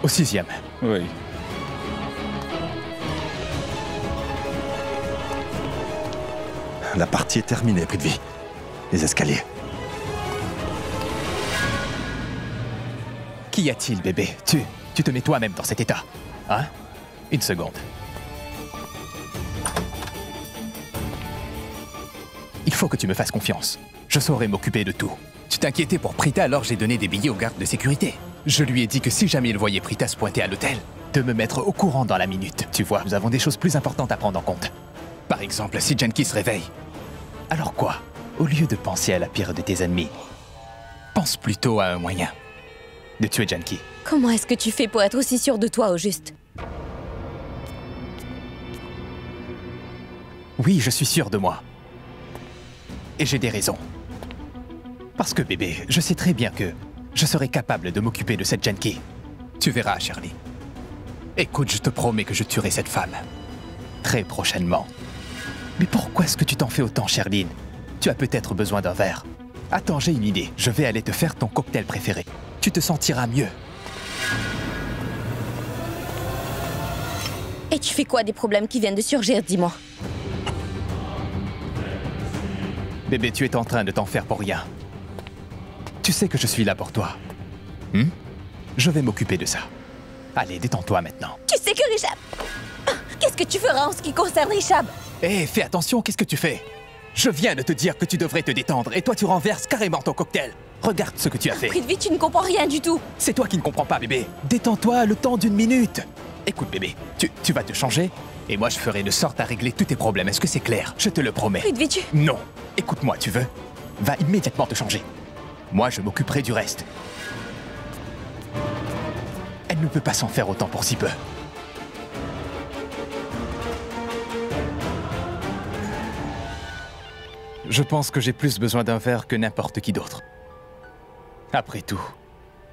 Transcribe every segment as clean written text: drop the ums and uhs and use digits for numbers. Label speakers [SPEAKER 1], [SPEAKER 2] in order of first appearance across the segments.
[SPEAKER 1] Au 6e.
[SPEAKER 2] Oui.
[SPEAKER 3] La partie est terminée, Prithvi. Les escaliers.
[SPEAKER 1] Qu'y a-t-il, bébé? Tu te mets toi-même dans cet état. Hein? Une seconde. Il faut que tu me fasses confiance. Je saurai m'occuper de tout. Tu t'inquiétais pour Prita, alors j'ai donné des billets aux gardes de sécurité. Je lui ai dit que si jamais il voyait Prita se pointer à l'hôtel, de me mettre au courant dans la minute. Tu vois, nous avons des choses plus importantes à prendre en compte. Par exemple, si Janki se réveille. Alors quoi? Au lieu de penser à la pire de tes ennemis, pense plutôt à un moyen de tuer Janki.
[SPEAKER 4] Comment est-ce que tu fais pour être aussi sûr de toi, au juste?
[SPEAKER 1] Oui, je suis sûr de moi. Et j'ai des raisons. Parce que, bébé, je sais très bien que je serai capable de m'occuper de cette Janki. Tu verras, Shirley. Écoute, je te promets que je tuerai cette femme. Très prochainement. Mais pourquoi est-ce que tu t'en fais autant, Sherline? Tu as peut-être besoin d'un verre. Attends, j'ai une idée. Je vais aller te faire ton cocktail préféré. Tu te sentiras mieux.
[SPEAKER 4] Et tu fais quoi des problèmes qui viennent de surgir, dis-moi?
[SPEAKER 1] Bébé, tu es en train de t'en faire pour rien. Tu sais que je suis là pour toi. Je vais m'occuper de ça. Allez, détends-toi maintenant.
[SPEAKER 4] Tu sais que Richab... Qu'est-ce que tu feras en ce qui concerne Richab?
[SPEAKER 1] Hé, fais attention, qu'est-ce que tu fais? Je viens de te dire que tu devrais te détendre et toi tu renverses carrément ton cocktail. Regarde ce que tu as fait.
[SPEAKER 4] Prithvi, tu ne comprends rien du tout.
[SPEAKER 1] C'est toi qui ne comprends pas, bébé. Détends-toi le temps d'une minute. Écoute, bébé, tu vas te changer et moi je ferai de sorte à régler tous tes problèmes. Est-ce que c'est clair? Je te le promets.
[SPEAKER 4] Prithvi, tu...
[SPEAKER 1] Non. Écoute-moi, tu veux? Va immédiatement te changer. Moi, je m'occuperai du reste. Elle ne peut pas s'en faire autant pour si peu. Je pense que j'ai plus besoin d'un verre que n'importe qui d'autre. Après tout,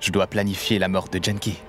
[SPEAKER 1] je dois planifier la mort de Janki.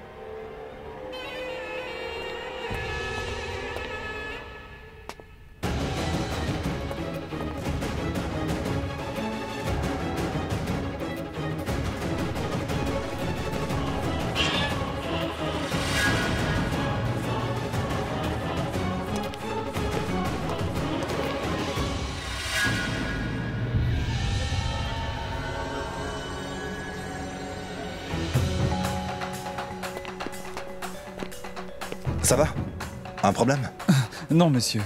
[SPEAKER 3] Ça va? Un problème?
[SPEAKER 2] Non, monsieur.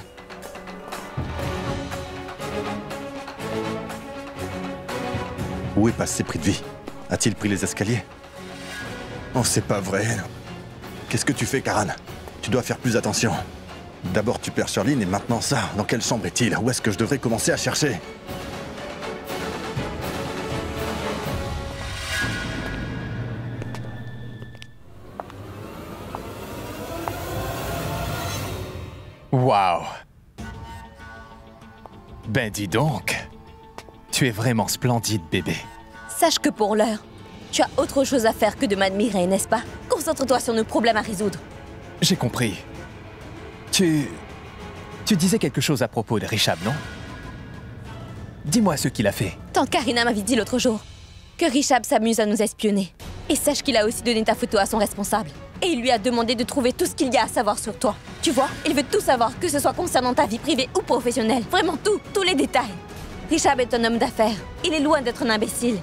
[SPEAKER 3] Où est passé Prithvi? A-t-il pris les escaliers? Oh, c'est pas vrai. Qu'est-ce que tu fais, Karan? Tu dois faire plus attention. D'abord tu perds Sherline et maintenant ça. Dans quelle chambre est-il? Où est-ce que je devrais commencer à chercher?
[SPEAKER 1] Waouh! Ben dis donc, tu es vraiment splendide, bébé.
[SPEAKER 4] Sache que pour l'heure, tu as autre chose à faire que de m'admirer, n'est-ce pas? Concentre-toi sur nos problèmes à résoudre.
[SPEAKER 1] J'ai compris. Tu disais quelque chose à propos de Richab, non? Dis-moi ce qu'il a fait.
[SPEAKER 4] Tant Karina m'avait dit l'autre jour que Richab s'amuse à nous espionner. Et sache qu'il a aussi donné ta photo à son responsable. Et il lui a demandé de trouver tout ce qu'il y a à savoir sur toi. Tu vois, il veut tout savoir, que ce soit concernant ta vie privée ou professionnelle. Vraiment tout, tous les détails. Richab est un homme d'affaires. Il est loin d'être un imbécile.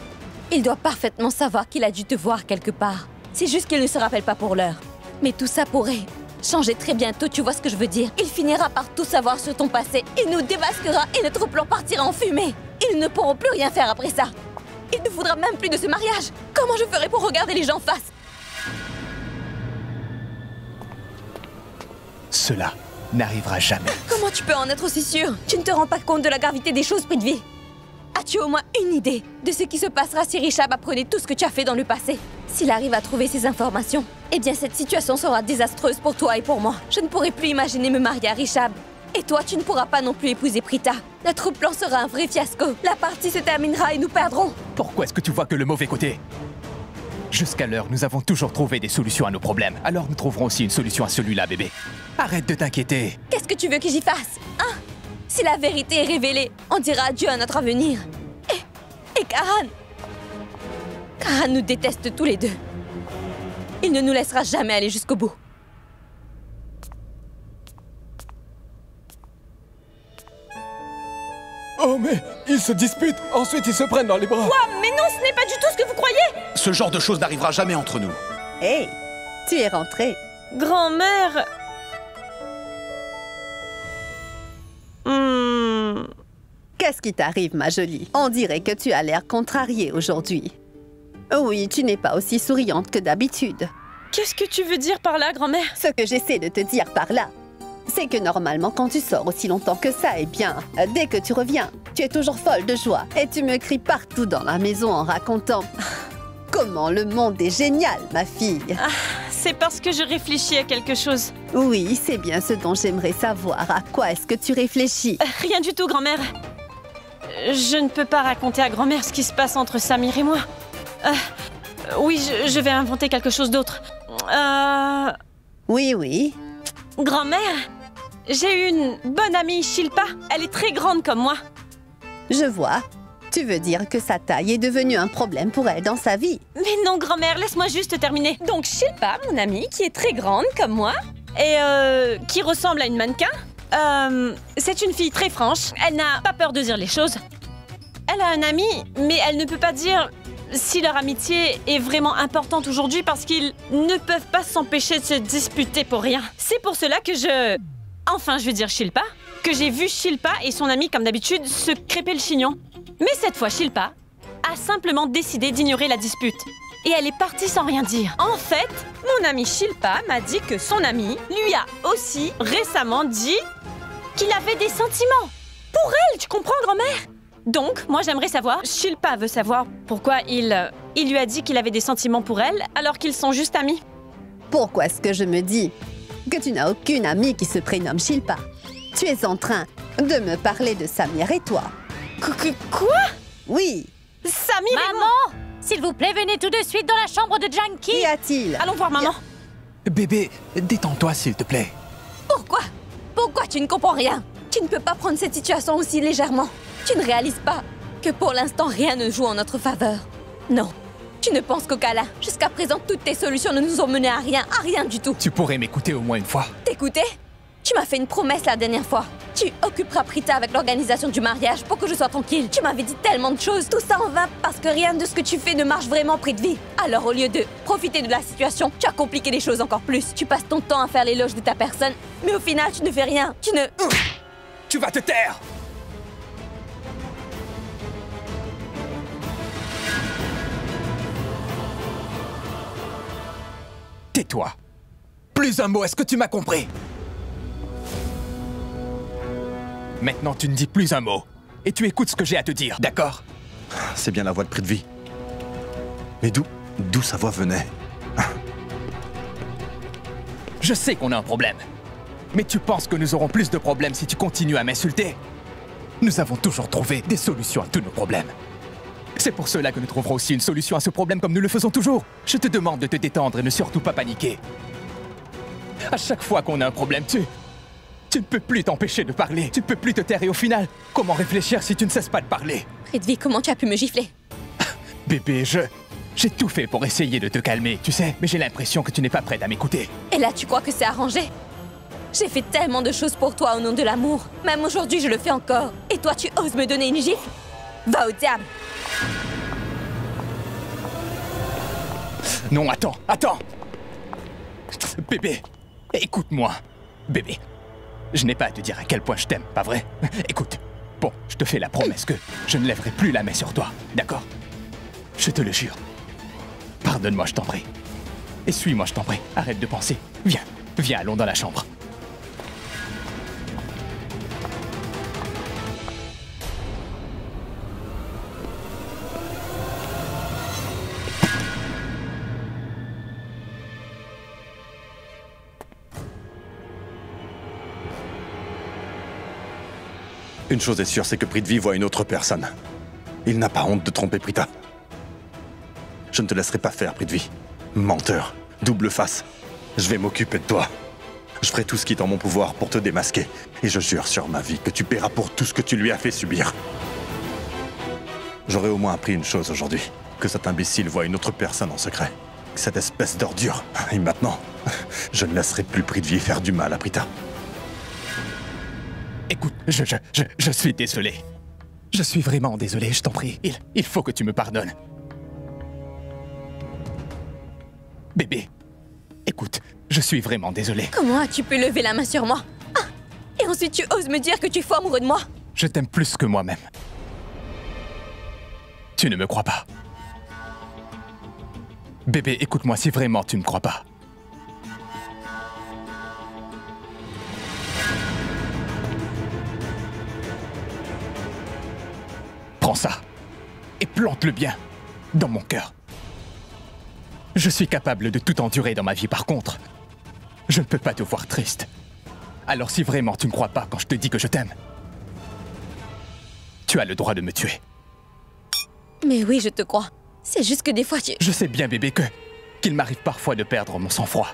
[SPEAKER 4] Il doit parfaitement savoir qu'il a dû te voir quelque part. C'est juste qu'il ne se rappelle pas pour l'heure. Mais tout ça pourrait changer très bientôt, tu vois ce que je veux dire? Il finira par tout savoir sur ton passé. Il nous démasquera et notre plan partira en fumée. Ils ne pourront plus rien faire après ça. Il ne voudra même plus de ce mariage. Comment je ferai pour regarder les gens en face?
[SPEAKER 1] Cela n'arrivera jamais.
[SPEAKER 4] Comment tu peux en être aussi sûr? Tu ne te rends pas compte de la gravité des choses, Prithvi. As-tu au moins une idée de ce qui se passera si Richab apprenait tout ce que tu as fait dans le passé? S'il arrive à trouver ces informations, eh bien cette situation sera désastreuse pour toi et pour moi. Je ne pourrai plus imaginer me marier à Richab. Et toi, tu ne pourras pas non plus épouser Prita. Notre plan sera un vrai fiasco. La partie se terminera et nous perdrons.
[SPEAKER 1] Pourquoi est-ce que tu vois que le mauvais côté? Jusqu'à l'heure, nous avons toujours trouvé des solutions à nos problèmes. Alors nous trouverons aussi une solution à celui-là, bébé. Arrête de t'inquiéter.
[SPEAKER 4] Qu'est-ce que tu veux que j'y fasse, hein? Si la vérité est révélée, on dira adieu à notre avenir. Et Karan... Karan nous déteste tous les deux. Il ne nous laissera jamais aller jusqu'au bout.
[SPEAKER 2] Oh mais, ils se disputent, ensuite ils se prennent dans les bras.
[SPEAKER 4] Quoi? Mais non, ce n'est pas du tout ce que vous croyez!
[SPEAKER 5] Ce genre de choses n'arrivera jamais entre nous.
[SPEAKER 6] Hé, tu es rentrée.
[SPEAKER 7] Grand-mère...
[SPEAKER 6] Qu'est-ce qui t'arrive, ma jolie? On dirait que tu as l'air contrariée aujourd'hui. Oui, tu n'es pas aussi souriante que d'habitude.
[SPEAKER 7] Qu'est-ce que tu veux dire par là, grand-mère?
[SPEAKER 6] Ce que j'essaie de te dire par là, c'est que normalement, quand tu sors aussi longtemps que ça, eh bien, dès que tu reviens, tu es toujours folle de joie. Et tu me cries partout dans la maison en racontant comment le monde est génial, ma fille.
[SPEAKER 7] C'est parce que je réfléchis à quelque chose.
[SPEAKER 6] Oui, c'est bien ce dont j'aimerais savoir. À quoi est-ce que tu réfléchis?
[SPEAKER 7] Rien du tout, grand-mère. Je ne peux pas raconter à grand-mère ce qui se passe entre Samir et moi. Oui, je vais inventer quelque chose d'autre.
[SPEAKER 6] Oui, oui.
[SPEAKER 7] Grand-mère, j'ai une bonne amie, Shilpa. Elle est très grande comme moi.
[SPEAKER 6] Je vois. Tu veux dire que sa taille est devenue un problème pour elle dans sa vie?
[SPEAKER 7] Mais non, grand-mère, laisse-moi juste terminer. Donc Shilpa, mon amie, qui est très grande comme moi, et qui ressemble à une mannequin, c'est une fille très franche. Elle n'a pas peur de dire les choses. Elle a un ami, mais elle ne peut pas dire si leur amitié est vraiment importante aujourd'hui parce qu'ils ne peuvent pas s'empêcher de se disputer pour rien. C'est pour cela que Enfin, je veux dire Shilpa, que j'ai vu Shilpa et son ami, comme d'habitude, se crêper le chignon. Mais cette fois, Shilpa a simplement décidé d'ignorer la dispute. Et elle est partie sans rien dire. En fait, mon amie Shilpa m'a dit que son ami lui a aussi récemment dit qu'il avait des sentiments. Pour elle, tu comprends, grand-mère? Donc, moi j'aimerais savoir, Shilpa veut savoir pourquoi il lui a dit qu'il avait des sentiments pour elle alors qu'ils sont juste amis.
[SPEAKER 6] Pourquoi est-ce que je me dis que tu n'as aucune amie qui se prénomme Shilpa? Tu es en train de me parler de Samir et toi.
[SPEAKER 7] Quoi?
[SPEAKER 6] Oui.
[SPEAKER 7] Samir et moi?
[SPEAKER 8] Maman! S'il vous plaît, venez tout de suite dans la chambre de Janky!
[SPEAKER 6] Qu'y a-t-il?
[SPEAKER 7] Allons voir maman.
[SPEAKER 1] Bébé, détends-toi s'il te plaît.
[SPEAKER 4] Pourquoi? Pourquoi tu ne comprends rien? Tu ne peux pas prendre cette situation aussi légèrement. Tu ne réalises pas que pour l'instant, rien ne joue en notre faveur. Non, tu ne penses qu'au câlin. Jusqu'à présent, toutes tes solutions ne nous ont mené à rien du tout.
[SPEAKER 1] Tu pourrais m'écouter au moins une fois.
[SPEAKER 4] T'écouter? Tu m'as fait une promesse la dernière fois. Tu occuperas Prita avec l'organisation du mariage pour que je sois tranquille. Tu m'avais dit tellement de choses. Tout ça en vain parce que rien de ce que tu fais ne marche vraiment, Prithvi. Alors au lieu de profiter de la situation, tu as compliqué les choses encore plus. Tu passes ton temps à faire l'éloge de ta personne, mais au final, tu ne fais rien. Tu ne...
[SPEAKER 1] Tu vas te taire! Tais-toi. Plus un mot, est-ce que tu m'as compris? Maintenant, tu ne dis plus un mot. Et tu écoutes ce que j'ai à te dire, d'accord?
[SPEAKER 3] C'est bien la voix de Prithvi. Mais d'où sa voix venait?
[SPEAKER 1] Je sais qu'on a un problème. Mais tu penses que nous aurons plus de problèmes si tu continues à m'insulter? Nous avons toujours trouvé des solutions à tous nos problèmes. C'est pour cela que nous trouverons aussi une solution à ce problème comme nous le faisons toujours. Je te demande de te détendre et ne surtout pas paniquer. À chaque fois qu'on a un problème, tu ne peux plus t'empêcher de parler. Tu ne peux plus te taire et au final, comment réfléchir si tu ne cesses pas de parler?
[SPEAKER 4] Prithvi, comment tu as pu me gifler?
[SPEAKER 1] Bébé, j'ai tout fait pour essayer de te calmer, tu sais, mais j'ai l'impression que tu n'es pas prête à m'écouter.
[SPEAKER 4] Et là, tu crois que c'est arrangé? J'ai fait tellement de choses pour toi au nom de l'amour. Même aujourd'hui, je le fais encore. Et toi, tu oses me donner une gifle? Va au diable!
[SPEAKER 1] Non, attends! Bébé, écoute-moi. Bébé, je n'ai pas à te dire à quel point je t'aime, pas vrai? Écoute, bon, je te fais la promesse que je ne lèverai plus la main sur toi, d'accord? Je te le jure. Pardonne-moi, je t'en prie. Et suis-moi, je t'en prie. Arrête de penser. Viens, allons dans la chambre.
[SPEAKER 3] Une chose est sûre, c'est que Prithvi voit une autre personne. Il n'a pas honte de tromper Prita. Je ne te laisserai pas faire, Prithvi. Menteur, double face. Je vais m'occuper de toi. Je ferai tout ce qui est en mon pouvoir pour te démasquer. Et je jure sur ma vie que tu paieras pour tout ce que tu lui as fait subir. J'aurais au moins appris une chose aujourd'hui. Que cet imbécile voit une autre personne en secret. cette espèce d'ordure. Et maintenant, je ne laisserai plus Prithvi faire du mal à Prita.
[SPEAKER 1] Écoute, je suis désolé. Je suis vraiment désolé, je t'en prie. Il faut que tu me pardonnes. Bébé, écoute, je suis vraiment désolé.
[SPEAKER 4] Comment as-tu pu lever la main sur moi? Ah, et ensuite tu oses me dire que tu es fou amoureux de moi?
[SPEAKER 1] Je t'aime plus que moi-même. Tu ne me crois pas. Bébé, écoute-moi si vraiment tu ne me crois pas. Prends ça et plante-le bien dans mon cœur. Je suis capable de tout endurer dans ma vie, par contre, je ne peux pas te voir triste. Alors si vraiment tu ne crois pas quand je te dis que je t'aime, tu as le droit de me tuer.
[SPEAKER 4] Mais oui, je te crois. C'est juste que des fois tu...
[SPEAKER 1] Je sais bien, bébé, qu'il m'arrive parfois de perdre mon sang-froid.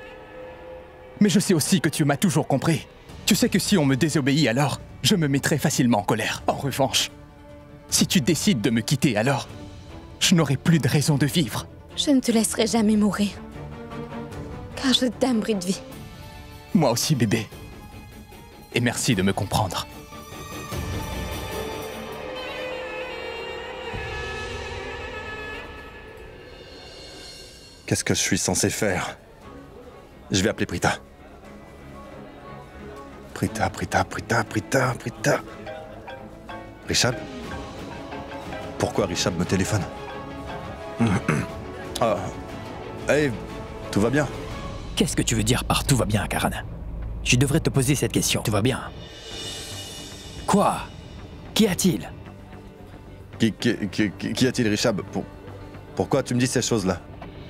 [SPEAKER 1] Mais je sais aussi que tu m'as toujours compris. Tu sais que si on me désobéit, alors je me mettrai facilement en colère. En revanche, si tu décides de me quitter, alors je n'aurai plus de raison de vivre.
[SPEAKER 4] Je ne te laisserai jamais mourir. Car je t'aime, Prithvi.
[SPEAKER 1] Moi aussi, bébé. Et merci de me comprendre.
[SPEAKER 3] Qu'est-ce que je suis censé faire? Je vais appeler Prita. Prita. Rishab? Pourquoi Rishab me téléphone? Ah. Hey, tout va bien?
[SPEAKER 9] Qu'est-ce que tu veux dire par tout va bien, Karan? Je devrais te poser cette question. Tout va bien? Quoi? Qu'y a-t-il?
[SPEAKER 3] Qu'y a-t-il, Rishab? Pourquoi tu me dis ces choses-là?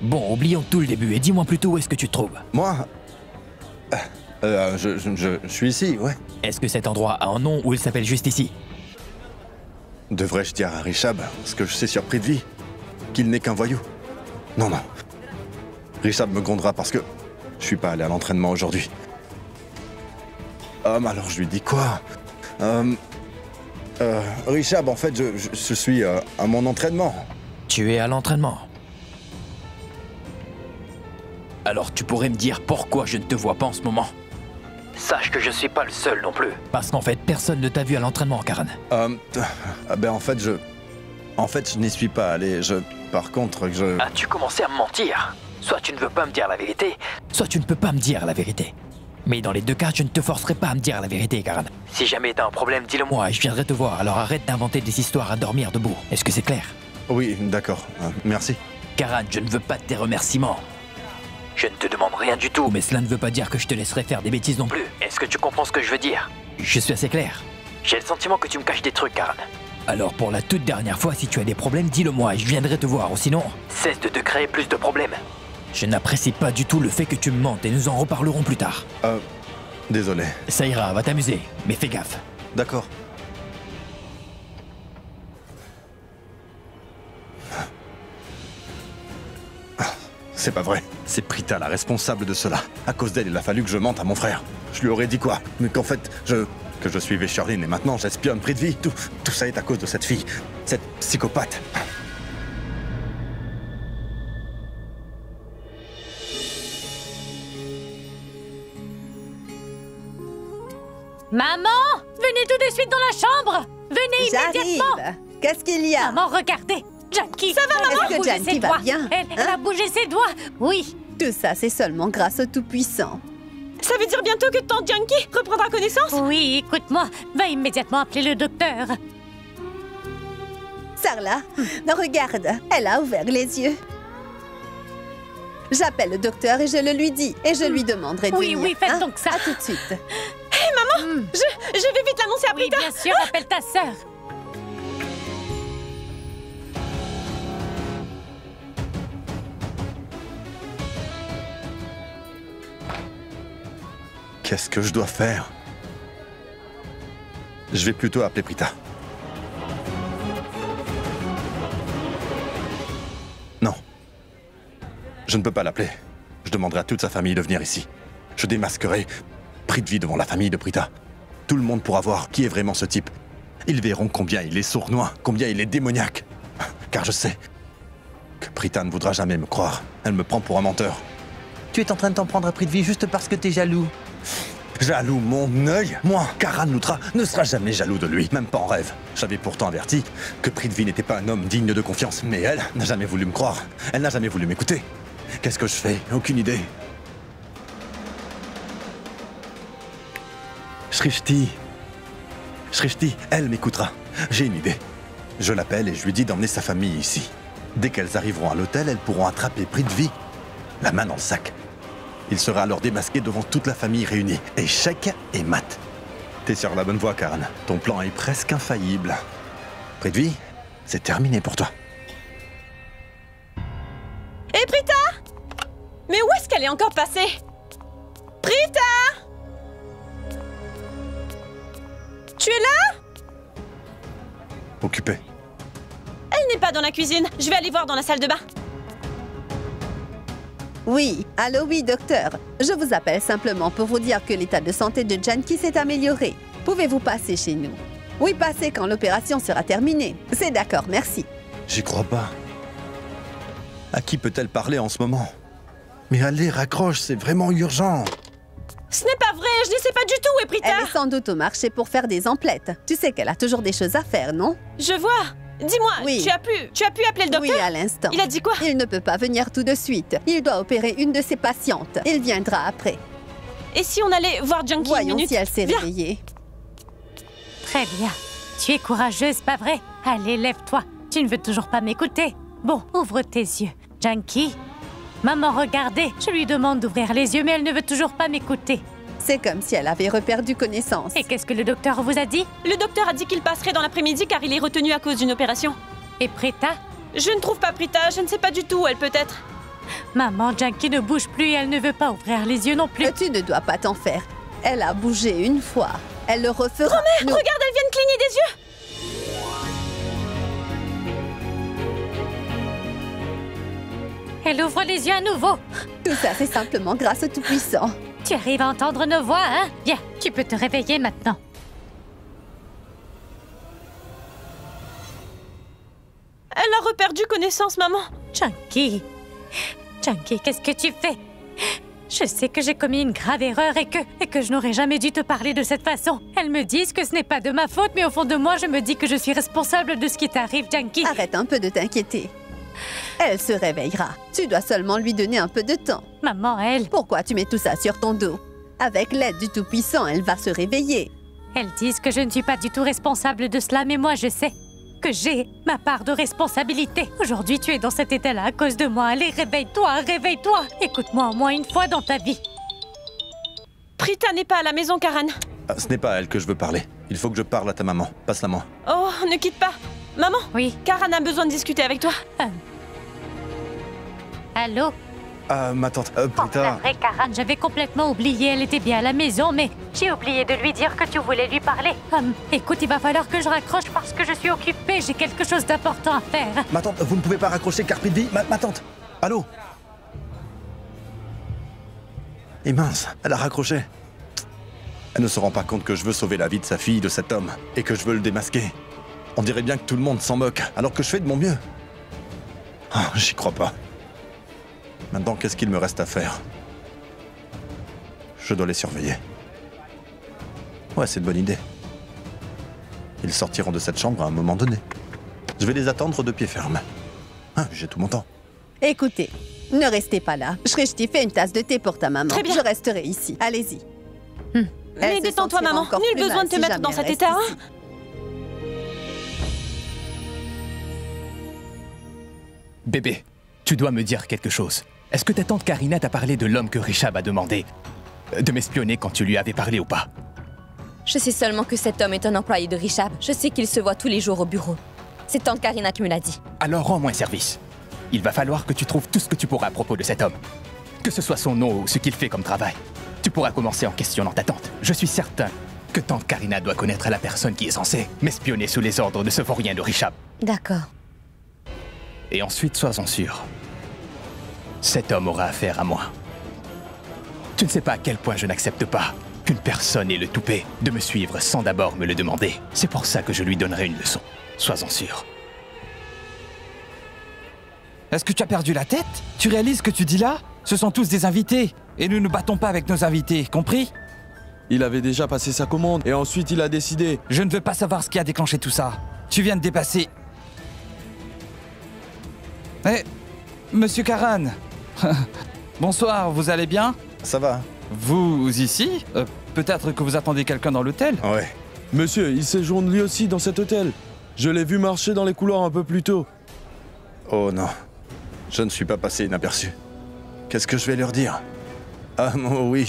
[SPEAKER 9] Bon, oublions tout le début et dis-moi plutôt où est-ce que tu te trouves.
[SPEAKER 3] Moi? Je suis ici, ouais.
[SPEAKER 9] Est-ce que cet endroit a un nom ou il s'appelle juste ici?
[SPEAKER 3] Devrais-je dire à Rishab ce que je sais sur Prithvi? Qu'il n'est qu'un voyou? Non. Rishab me grondera parce que je suis pas allé à l'entraînement aujourd'hui. Alors je lui dis quoi? Rishab, en fait, je suis à mon entraînement.
[SPEAKER 9] Tu es à l'entraînement? Alors tu pourrais me dire pourquoi je ne te vois pas en ce moment? Sache que je suis pas le seul non plus. Parce qu'en fait, personne ne t'a vu à l'entraînement, Karan.
[SPEAKER 3] En fait, je n'y suis pas allé. Par contre,
[SPEAKER 9] As-tu commencé à me mentir? Soit tu ne veux pas me dire la vérité, soit tu ne peux pas me dire la vérité. Mais dans les deux cas, je ne te forcerai pas à me dire la vérité, Karan. Si jamais t'as un problème, dis-le moi et je viendrai te voir. Alors arrête d'inventer des histoires à dormir debout. Est-ce que c'est clair?
[SPEAKER 3] Oui, d'accord. Merci.
[SPEAKER 9] Karan, je ne veux pas de tes remerciements. Je ne te demande rien du tout, mais cela ne veut pas dire que je te laisserai faire des bêtises non plus. Est-ce que tu comprends ce que je veux dire? Je suis assez clair. J'ai le sentiment que tu me caches des trucs, Karan. Alors pour la toute dernière fois, si tu as des problèmes, dis-le moi et je viendrai te voir, ou sinon, cesse de te créer plus de problèmes. Je n'apprécie pas du tout le fait que tu me mentes et nous en reparlerons plus tard.
[SPEAKER 3] Désolé.
[SPEAKER 9] Ça ira, va t'amuser, mais fais gaffe.
[SPEAKER 3] D'accord. C'est pas vrai. C'est Prita la responsable de cela. À cause d'elle, il a fallu que je mente à mon frère. Je lui aurais dit quoi? Mais qu'en fait, que je suivais Sherlyn et maintenant j'espionne Prithvi. Tout ça est à cause de cette fille. Cette psychopathe.
[SPEAKER 8] Maman, venez tout de suite dans la chambre. Venez immédiatement.
[SPEAKER 6] J'arrive. Qu'est-ce qu'il y a?
[SPEAKER 8] Maman, regardez. Janki,
[SPEAKER 6] Ça va, maman? Est-ce que Janki va bien?
[SPEAKER 8] Elle a bougé ses doigts. Oui.
[SPEAKER 6] Tout ça, c'est seulement grâce au Tout-Puissant.
[SPEAKER 7] Ça veut dire bientôt que Tante Janki reprendra connaissance?
[SPEAKER 8] Oui, écoute-moi. Va immédiatement appeler le docteur.
[SPEAKER 6] Sarla, regarde, elle a ouvert les yeux. J'appelle le docteur et je le lui dis. Et je lui demanderai de venir.
[SPEAKER 8] Oui, faites donc ça.
[SPEAKER 6] À tout de suite.
[SPEAKER 7] Hé, maman, je vais vite l'annoncer à
[SPEAKER 8] Oui,
[SPEAKER 7] Prita.
[SPEAKER 8] bien sûr, appelle ta sœur.
[SPEAKER 3] Qu'est-ce que je dois faire? Je vais plutôt appeler Prita. Non. Je ne peux pas l'appeler. Je demanderai à toute sa famille de venir ici. Je démasquerai Prithvi devant la famille de Prita. Tout le monde pourra voir qui est vraiment ce type. Ils verront combien il est sournois, combien il est démoniaque. Car je sais que Prita ne voudra jamais me croire. Elle me prend pour un menteur.
[SPEAKER 9] Tu es en train de t'en prendre à Prithvi juste parce que t'es jaloux.
[SPEAKER 3] Jaloux mon œil? Moi, Karan Lutra ne sera jamais jaloux de lui, même pas en rêve. J'avais pourtant averti que Prithvi n'était pas un homme digne de confiance, mais elle n'a jamais voulu me croire. Elle n'a jamais voulu m'écouter. Qu'est-ce que je fais? Aucune idée. Shrishti, elle m'écoutera. J'ai une idée. Je l'appelle et je lui dis d'emmener sa famille ici. Dès qu'elles arriveront à l'hôtel, elles pourront attraper Prithvi, la main dans le sac. Il sera alors démasqué devant toute la famille réunie. Et Sheik et Matt. T'es sur la bonne voie, Karan. Ton plan est presque infaillible. Prithvi, c'est terminé pour toi.
[SPEAKER 7] Et Prita? Mais où est-ce qu'elle est encore passée? Prita? Tu es là?
[SPEAKER 3] Occupé.
[SPEAKER 7] Elle n'est pas dans la cuisine. Je vais aller voir dans la salle de bain.
[SPEAKER 6] Oui, allô, oui, docteur. Je vous appelle simplement pour vous dire que l'état de santé de Janki s'est amélioré. Pouvez-vous passer chez nous? Oui, passez quand l'opération sera terminée. C'est d'accord, merci.
[SPEAKER 3] J'y crois pas. À qui peut-elle parler en ce moment? Mais allez, raccroche, c'est vraiment urgent.
[SPEAKER 7] Ce n'est pas vrai, je ne sais pas du tout où est Prita.
[SPEAKER 6] Elle est sans doute au marché pour faire des emplettes. Tu sais qu'elle a toujours des choses à faire, non?
[SPEAKER 7] Je vois. Dis-moi,
[SPEAKER 6] Oui.
[SPEAKER 7] tu as pu appeler le docteur?
[SPEAKER 6] Oui, à l'instant.
[SPEAKER 7] Il a dit quoi?
[SPEAKER 6] Il ne peut pas venir tout de suite. Il doit opérer une de ses patientes. Il viendra après.
[SPEAKER 7] Et si on allait voir Junkie une
[SPEAKER 6] Voyons
[SPEAKER 7] minute?
[SPEAKER 6] si elle s'est
[SPEAKER 7] Viens.
[SPEAKER 6] réveillée.
[SPEAKER 8] Très bien. Tu es courageuse, pas vrai? Allez, lève-toi. Tu ne veux toujours pas m'écouter. Bon, ouvre tes yeux. Junkie? Maman, regardez. Je lui demande d'ouvrir les yeux, mais elle ne veut toujours pas m'écouter.
[SPEAKER 6] C'est comme si elle avait reperdu connaissance.
[SPEAKER 8] Et qu'est-ce que le docteur vous a dit?
[SPEAKER 7] Le docteur a dit qu'il passerait dans l'après-midi car il est retenu à cause d'une opération.
[SPEAKER 8] Et Prita?
[SPEAKER 7] Je ne trouve pas Prita, je ne sais pas du tout où elle peut être.
[SPEAKER 8] Maman, Junkie ne bouge plus et elle ne veut pas ouvrir les yeux non plus.
[SPEAKER 6] Tu ne dois pas t'en faire. Elle a bougé une fois. Elle le refera.
[SPEAKER 7] Grand-mère,
[SPEAKER 6] Nous-
[SPEAKER 7] regarde, elle vient de cligner des yeux.
[SPEAKER 8] Elle ouvre les yeux à nouveau.
[SPEAKER 6] Tout ça, c'est simplement grâce au Tout-Puissant.
[SPEAKER 8] Tu arrives à entendre nos voix, hein? Bien, tu peux te réveiller maintenant.
[SPEAKER 7] Elle a reperdu connaissance, maman.
[SPEAKER 8] Junkie, qu'est-ce que tu fais? Je sais que j'ai commis une grave erreur et que je n'aurais jamais dû te parler de cette façon. Elles me disent que ce n'est pas de ma faute, mais au fond de moi, je me dis que je suis responsable de ce qui t'arrive, Junkie.
[SPEAKER 6] Arrête un peu de t'inquiéter. Elle se réveillera. Tu dois seulement lui donner un peu de temps.
[SPEAKER 8] Maman, elle...
[SPEAKER 6] Pourquoi tu mets tout ça sur ton dos? Avec l'aide du Tout-Puissant, elle va se réveiller.
[SPEAKER 8] Elles disent que je ne suis pas du tout responsable de cela, mais moi, je sais que j'ai ma part de responsabilité. Aujourd'hui, tu es dans cet état-là à cause de moi. Allez, réveille-toi, réveille-toi. Écoute-moi au moins une fois dans ta vie.
[SPEAKER 7] Prita n'est pas à la maison, Karan.
[SPEAKER 3] Ah, ce n'est pas à elle que je veux parler. Il faut que je parle à ta maman. Passe-la-moi.
[SPEAKER 7] Oh, ne quitte pas. Maman,
[SPEAKER 8] Oui.
[SPEAKER 7] Karan a besoin de discuter avec toi.
[SPEAKER 8] Allô?
[SPEAKER 3] Ma tante,
[SPEAKER 8] La
[SPEAKER 3] Prita...
[SPEAKER 8] vraie Karan, j'avais complètement oublié. Elle était bien à la maison, mais j'ai oublié de lui dire que tu voulais lui parler. Écoute, il va falloir que je raccroche parce que je suis occupée. J'ai quelque chose d'important à faire.
[SPEAKER 3] Ma tante, vous ne pouvez pas raccrocher car Prithvi... Ma tante. Allô? Et mince, elle a raccroché. Elle ne se rend pas compte que je veux sauver la vie de sa fille, de cet homme, et que je veux le démasquer. On dirait bien que tout le monde s'en moque, alors que je fais de mon mieux. Ah, j'y crois pas. Maintenant, qu'est-ce qu'il me reste à faire? Je dois les surveiller. Ouais, c'est une bonne idée. Ils sortiront de cette chambre à un moment donné. Je vais les attendre de pied ferme. Ah, j'ai tout mon temps.
[SPEAKER 6] Écoutez, ne restez pas là. Shrishti, fais une tasse de thé pour ta maman.
[SPEAKER 7] Très bien.
[SPEAKER 6] Je resterai ici. Allez-y.
[SPEAKER 7] Mais
[SPEAKER 6] Elle se
[SPEAKER 7] détends-toi,
[SPEAKER 6] sentira
[SPEAKER 7] maman.
[SPEAKER 6] encore
[SPEAKER 7] Nul
[SPEAKER 6] plus
[SPEAKER 7] besoin
[SPEAKER 6] mal
[SPEAKER 7] de te
[SPEAKER 6] si
[SPEAKER 7] mettre
[SPEAKER 6] jamais
[SPEAKER 7] dans
[SPEAKER 6] elle
[SPEAKER 7] cet
[SPEAKER 6] reste
[SPEAKER 7] état,
[SPEAKER 6] ici.
[SPEAKER 7] hein.
[SPEAKER 1] Bébé, tu dois me dire quelque chose. Est-ce que ta tante Karina t'a parlé de l'homme que Rishab a demandé de m'espionner quand tu lui avais parlé ou pas?
[SPEAKER 4] Je sais seulement que cet homme est un employé de Rishab. Je sais qu'il se voit tous les jours au bureau. C'est tante Karina qui me l'a dit.
[SPEAKER 1] Alors rends-moi un service. Il va falloir que tu trouves tout ce que tu pourras à propos de cet homme. Que ce soit son nom ou ce qu'il fait comme travail. Tu pourras commencer en questionnant ta tante. Je suis certain que tante Karina doit connaître la personne qui est censée m'espionner sous les ordres de ce vaurien de Rishab.
[SPEAKER 4] D'accord.
[SPEAKER 1] Et ensuite, sois-en sûr. Cet homme aura affaire à moi. Tu ne sais pas à quel point je n'accepte pas qu'une personne ait le toupet de me suivre sans d'abord me le demander. C'est pour ça que je lui donnerai une leçon. Sois-en sûr.
[SPEAKER 10] Est-ce que tu as perdu la tête? Tu réalises ce que tu dis là? Ce sont tous des invités. Et nous ne battons pas avec nos invités, compris?
[SPEAKER 2] Il avait déjà passé sa commande et ensuite il a décidé.
[SPEAKER 10] Je ne veux pas savoir ce qui a déclenché tout ça. Tu viens de dépasser... Eh, Monsieur Karan. Bonsoir, vous allez bien?
[SPEAKER 3] Ça va?
[SPEAKER 10] Vous ici? Peut-être que vous attendez quelqu'un dans l'hôtel?
[SPEAKER 3] Ouais.
[SPEAKER 2] Monsieur, il séjourne lui aussi dans cet hôtel. Je l'ai vu marcher dans les couloirs un peu plus tôt.
[SPEAKER 3] Oh non. Je ne suis pas passé inaperçu. Qu'est-ce que je vais leur dire? Ah oui,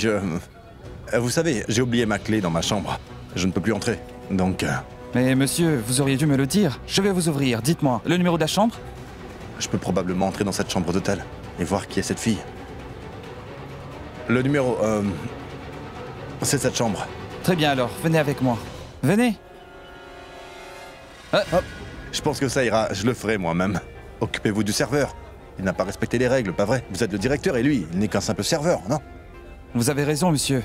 [SPEAKER 3] vous savez, j'ai oublié ma clé dans ma chambre. Je ne peux plus entrer, donc...
[SPEAKER 10] Mais monsieur, vous auriez dû me le dire. Je vais vous ouvrir, dites-moi. Le numéro de la chambre?
[SPEAKER 3] Je peux probablement entrer dans cette chambre d'hôtel et voir qui est cette fille. Le numéro... c'est cette chambre.
[SPEAKER 10] Très bien alors, venez avec moi. Venez.
[SPEAKER 3] Hop. Je pense que ça ira, je le ferai moi-même. Occupez-vous du serveur. Il n'a pas respecté les règles, pas vrai? Vous êtes le directeur et lui, il n'est qu'un simple serveur, non?
[SPEAKER 10] Vous avez raison, monsieur.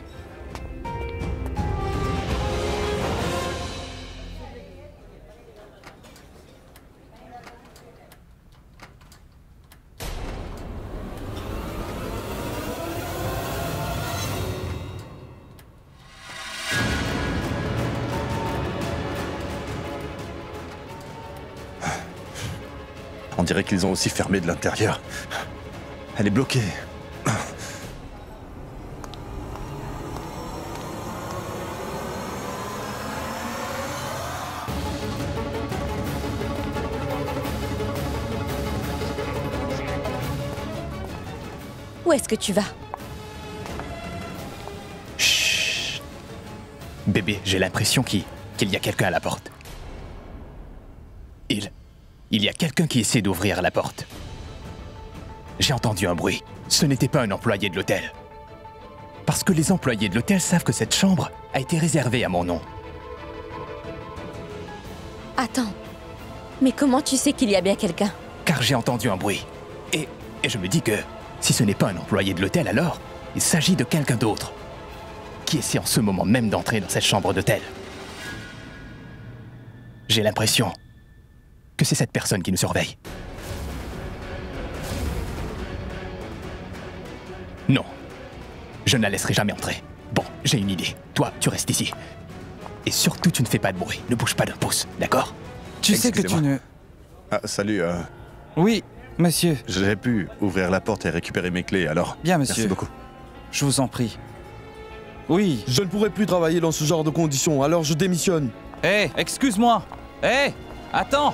[SPEAKER 3] On dirait qu'ils ont aussi fermé de l'intérieur. Elle est bloquée.
[SPEAKER 4] Où est-ce que tu vas?
[SPEAKER 1] Chut. Bébé, j'ai l'impression qu'il y a quelqu'un à la porte. Il y a quelqu'un qui essaie d'ouvrir la porte. J'ai entendu un bruit. Ce n'était pas un employé de l'hôtel. Parce que les employés de l'hôtel savent que cette chambre a été réservée à mon nom.
[SPEAKER 4] Attends. Mais comment tu sais qu'il y a bien quelqu'un?
[SPEAKER 1] Car j'ai entendu un bruit. Et je me dis que si ce n'est pas un employé de l'hôtel, alors il s'agit de quelqu'un d'autre qui essaie en ce moment même d'entrer dans cette chambre d'hôtel. J'ai l'impression que c'est cette personne qui nous surveille. Non. Je ne la laisserai jamais entrer. Bon, j'ai une idée. Toi, tu restes ici. Et surtout, tu ne fais pas de bruit. Ne bouge pas d'un pouce, d'accord?
[SPEAKER 10] Tu sais que tu ne...
[SPEAKER 3] Ah, salut,
[SPEAKER 10] Oui, monsieur.
[SPEAKER 3] J'ai pu ouvrir la porte et récupérer mes clés, alors...
[SPEAKER 10] Bien, monsieur.
[SPEAKER 3] Merci beaucoup.
[SPEAKER 10] Je vous en prie. Oui.
[SPEAKER 2] Je ne pourrai plus travailler dans ce genre de conditions, alors je démissionne.
[SPEAKER 10] Hé, excuse-moi. Hé, attends.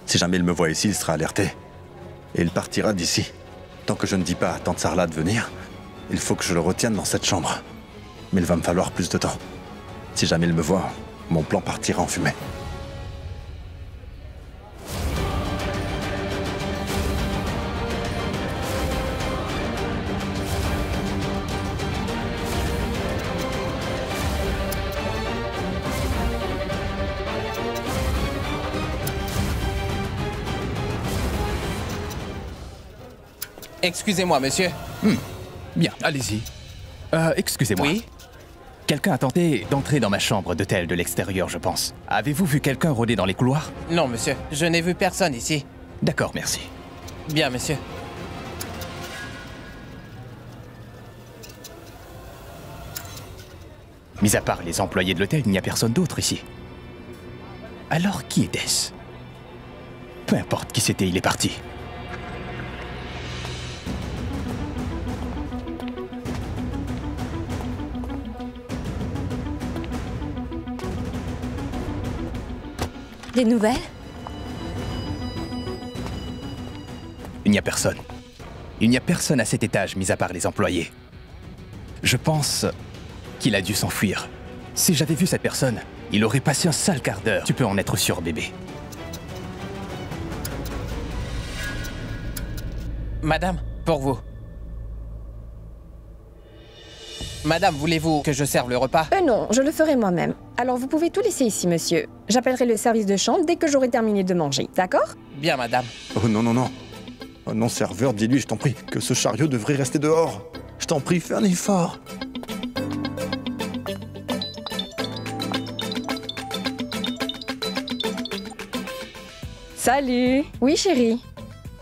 [SPEAKER 3] Si jamais il me voit ici, il sera alerté. Et il partira d'ici. Tant que je ne dis pas à Tante Sarla de venir, il faut que je le retienne dans cette chambre. Mais il va me falloir plus de temps. Si jamais il me voit, mon plan partira en fumée.
[SPEAKER 11] Excusez-moi, monsieur.
[SPEAKER 1] Bien, allez-y. Excusez-moi.
[SPEAKER 11] Oui?
[SPEAKER 1] Quelqu'un a tenté d'entrer dans ma chambre d'hôtel de l'extérieur, je pense. Avez-vous vu quelqu'un rôder dans les couloirs?
[SPEAKER 11] Non, monsieur. Je n'ai vu personne ici.
[SPEAKER 1] D'accord, merci.
[SPEAKER 11] Bien, monsieur.
[SPEAKER 1] Mis à part les employés de l'hôtel, il n'y a personne d'autre ici. Alors, qui était-ce? Peu importe qui c'était, il est parti.
[SPEAKER 4] Des nouvelles?
[SPEAKER 1] Il n'y a personne. Il n'y a personne à cet étage, mis à part les employés. Je pense qu'il a dû s'enfuir. Si j'avais vu cette personne, il aurait passé un sale quart d'heure. Tu peux en être sûr, bébé.
[SPEAKER 11] Madame, pour vous. Madame, voulez-vous que je serve le repas?
[SPEAKER 12] Non, je le ferai moi-même. Alors vous pouvez tout laisser ici, monsieur. J'appellerai le service de chambre dès que j'aurai terminé de manger, d'accord?
[SPEAKER 11] Bien, madame.
[SPEAKER 3] Oh non, non, non. Oh non, serveur, dis-lui, je t'en prie, que ce chariot devrait rester dehors. Je t'en prie, fais un effort.
[SPEAKER 12] Salut! Oui, chérie.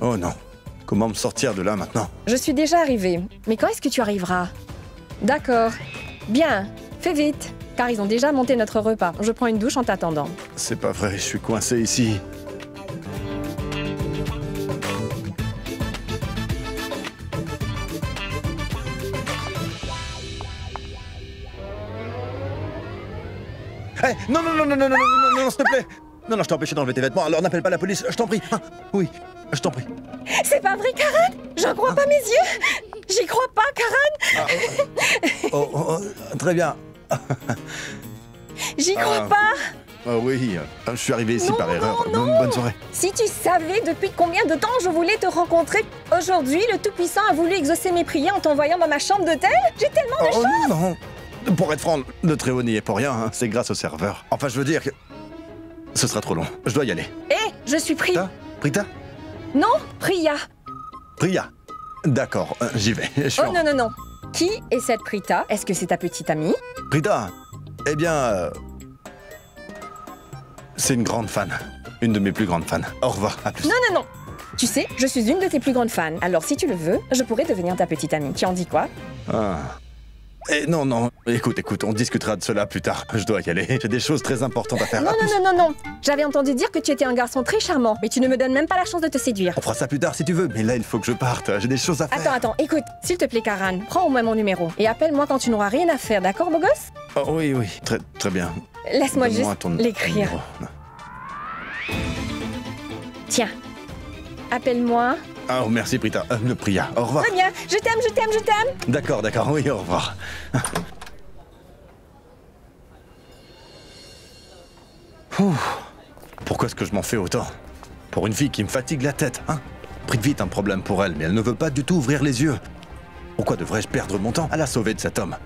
[SPEAKER 3] Oh non. Comment me sortir de là maintenant?
[SPEAKER 12] Je suis déjà arrivée. Mais quand est-ce que tu arriveras? D'accord. Bien, fais vite. Car ils ont déjà monté notre repas. Je prends une douche en t'attendant.
[SPEAKER 3] C'est pas vrai, je suis coincé ici. Hé, non, non, non, non, non, non, non, non, non, s'il te plaît. Non, non, je t'ai empêché d'enlever tes vêtements, alors n'appelle pas la police, je t'en prie. Ah, oui, je t'en prie.
[SPEAKER 12] C'est pas vrai, Karen? J'en crois pas mes yeux! J'y crois pas, Karen!
[SPEAKER 3] Très bien.
[SPEAKER 12] J'y crois pas!
[SPEAKER 3] Oui, je suis arrivé ici
[SPEAKER 12] Non,
[SPEAKER 3] par erreur.
[SPEAKER 12] non, non.
[SPEAKER 3] Bonne soirée.
[SPEAKER 12] Si tu savais depuis combien de temps je voulais te rencontrer, aujourd'hui, le Tout-Puissant a voulu exaucer mes prières en t'envoyant dans ma chambre d'hôtel. J'ai tellement de chance!
[SPEAKER 3] Non. Pour être franc, le Très-Haut n'y est pour rien, hein. C'est grâce au serveur. Enfin, je veux dire que... Ce sera trop long. Je dois y aller.
[SPEAKER 12] Je suis pris.
[SPEAKER 3] Prita?
[SPEAKER 12] Non, Priya.
[SPEAKER 3] Priya. D'accord, j'y vais.
[SPEAKER 12] Non, non, non. Qui est cette Prita? Est-ce que c'est ta petite amie?
[SPEAKER 3] Prita? Eh bien... c'est une grande fan. Une de mes plus grandes fans. Au revoir, à plus.
[SPEAKER 12] Non, non, non. Tu sais, je suis une de tes plus grandes fans. Alors, si tu le veux, je pourrais devenir ta petite amie. Tu en dis quoi?
[SPEAKER 3] Non, non. Écoute, on discutera de cela plus tard. Je dois y aller. J'ai des choses très importantes à faire.
[SPEAKER 12] Non, non, non, non, non. J'avais entendu dire que tu étais un garçon très charmant, mais tu ne me donnes même pas la chance de te séduire.
[SPEAKER 3] On fera ça plus tard si tu veux, mais là, il faut que je parte. J'ai des choses à faire.
[SPEAKER 12] Attends, écoute. S'il te plaît, Karan, prends au moins mon numéro. Et appelle-moi quand tu n'auras rien à faire, d'accord, beau gosse?
[SPEAKER 3] Oui, oui. Très bien.
[SPEAKER 12] Laisse-moi
[SPEAKER 3] Donne-moi
[SPEAKER 12] juste
[SPEAKER 3] ton
[SPEAKER 12] l'écrire.
[SPEAKER 3] numéro.
[SPEAKER 12] Tiens. Appelle-moi.
[SPEAKER 3] Oh, merci, Prita. Le Priya. Au revoir.
[SPEAKER 12] Très bien. Je t'aime, je t'aime, je t'aime.
[SPEAKER 3] D'accord. Oui, au revoir. Pourquoi est-ce que je m'en fais autant? Pour une fille qui me fatigue la tête, hein? Prithvi est un problème pour elle, mais elle ne veut pas du tout ouvrir les yeux. Pourquoi devrais-je perdre mon temps à la sauver de cet homme?